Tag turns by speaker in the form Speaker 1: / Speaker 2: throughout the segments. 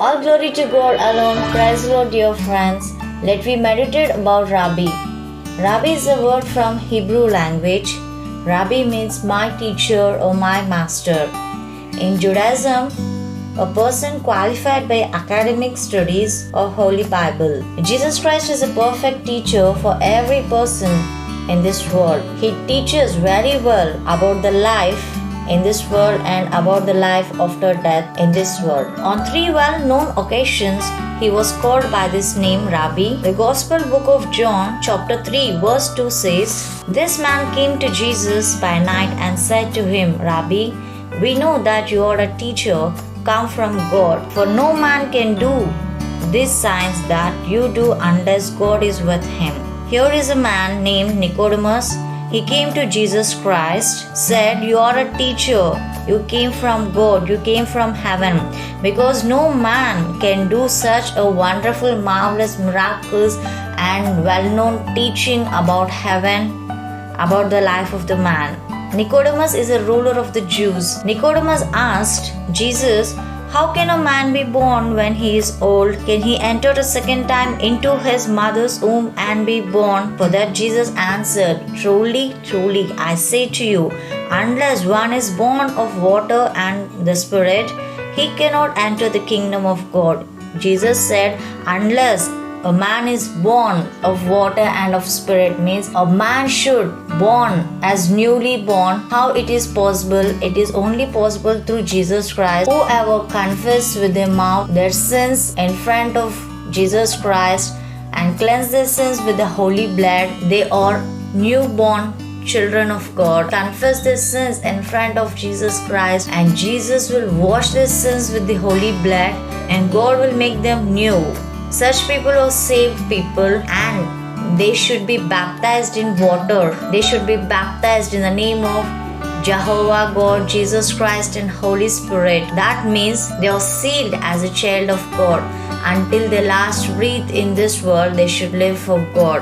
Speaker 1: All glory to God alone. Praise the Lord, dear friends. Let me meditate about Rabbi. Rabbi is a word from Hebrew language. Rabbi means my teacher or my master. In Judaism, a person qualified by academic studies or Holy Bible. Jesus Christ is a perfect teacher for every person in this world. He teaches very well about the life in this world and about the life after death in this world. On 3 well-known occasions, he was called by this name Rabbi. The Gospel book of John, chapter 3, verse 2 says, "This man came to Jesus by night and said to him, Rabbi, we know that you are a teacher come from God, for no man can do these signs that you do unless God is with him." Here is a man named Nicodemus. He came to Jesus Christ, said, "You are a teacher. You came from God. You came from heaven." Because no man can do such a wonderful, marvelous miracles and well-known teaching about heaven, about the life of the man. Nicodemus is a ruler of the Jews. Nicodemus asked Jesus, "How can a man be born when he is old? Can he enter a second time into his mother's womb and be born?" For that Jesus answered, "Truly, truly, I say to you, unless one is born of water and the Spirit, he cannot enter the kingdom of God." Jesus said, unless a man is born of water and of spirit means a man should born as newly born. How it is possible? It is only possible through Jesus Christ. Whoever confess with their mouth their sins in front of Jesus Christ and cleanse their sins with the holy blood, they are newborn children of God. Confess their sins in front of Jesus Christ and Jesus will wash their sins with the holy blood and God will make them new. Such people are saved people and they should be baptized in water. They should be baptized in the name of Jehovah God, Jesus Christ and Holy Spirit. That means they are sealed as a child of God. Until their last breath in this world, they should live for God.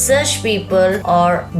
Speaker 1: Such people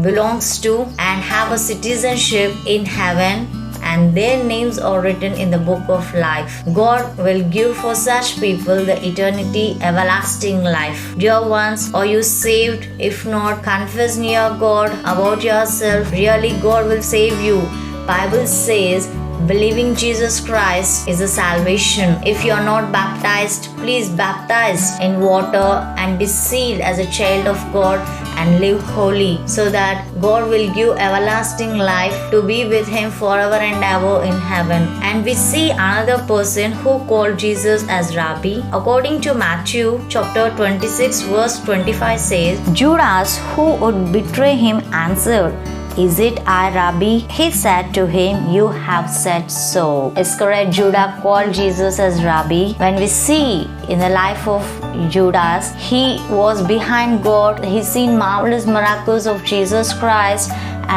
Speaker 1: belongs to and have a citizenship in heaven and their names are written in the book of life. God will give for such people the eternity, everlasting life. Dear ones, are you saved? If not, confess near God about yourself. Really, God will save you. Bible says, believing Jesus Christ is a salvation. If you are not baptized, please baptize in water and be sealed as a child of God and live holy so that God will give everlasting life to be with him forever and ever in heaven. And we see another person who called Jesus as Rabbi. According to Matthew chapter 26 verse 25 says, Judas, who would betray him, answered, "Is it I, Rabbi?" He said to him, "You have said so." Iscariot Judah called Jesus as Rabbi. When we see in the life of Judas, he was behind God. He seen marvelous miracles of Jesus Christ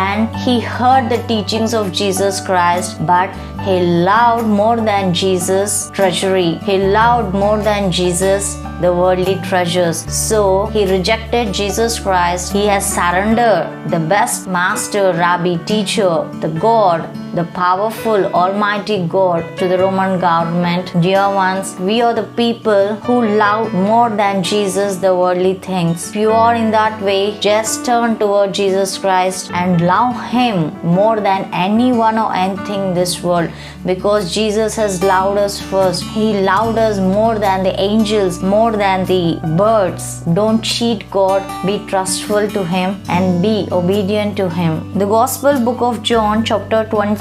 Speaker 1: and he heard the teachings of Jesus Christ, but he loved more than Jesus' treasury. He loved more than Jesus the worldly treasures. So he rejected Jesus Christ. He has surrendered the best master, Rabbi, teacher, the God, the powerful Almighty God to the Roman government. Dear ones, we are the people who love more than Jesus the worldly things. If you are in that way, just turn toward Jesus Christ and love him more than anyone or anything in this world, because Jesus has loved us first. He loved us more than the angels, more than the birds. Don't cheat God. Be trustful to him and be obedient to him. The Gospel book of John chapter 20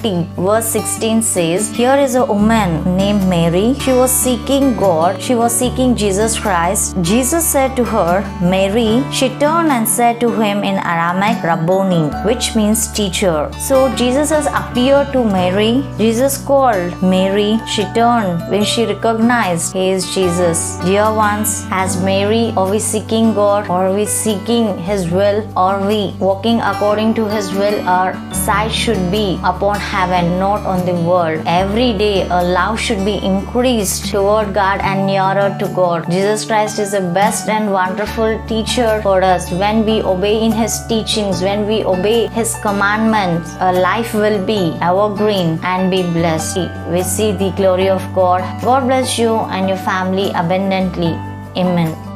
Speaker 1: verse 16 says, here is a woman named Mary. She was seeking God. She was seeking Jesus Christ. Jesus said to her, "Mary." She turned and said to him in Aramaic, "Rabboni," which means teacher. So Jesus has appeared to Mary. Jesus called Mary. She turned when she recognized he is Jesus. Dear ones, as Mary, are we seeking God? Are we seeking his will? Are we walking according to his will? Our sight should be upon heaven, not on the world. Every day, our love should be increased toward God and nearer to God. Jesus Christ is the best and wonderful teacher for us. When we obey in His teachings, when we obey His commandments, our life will be evergreen and be blessed. We see the glory of God. God bless you and your family abundantly. Amen.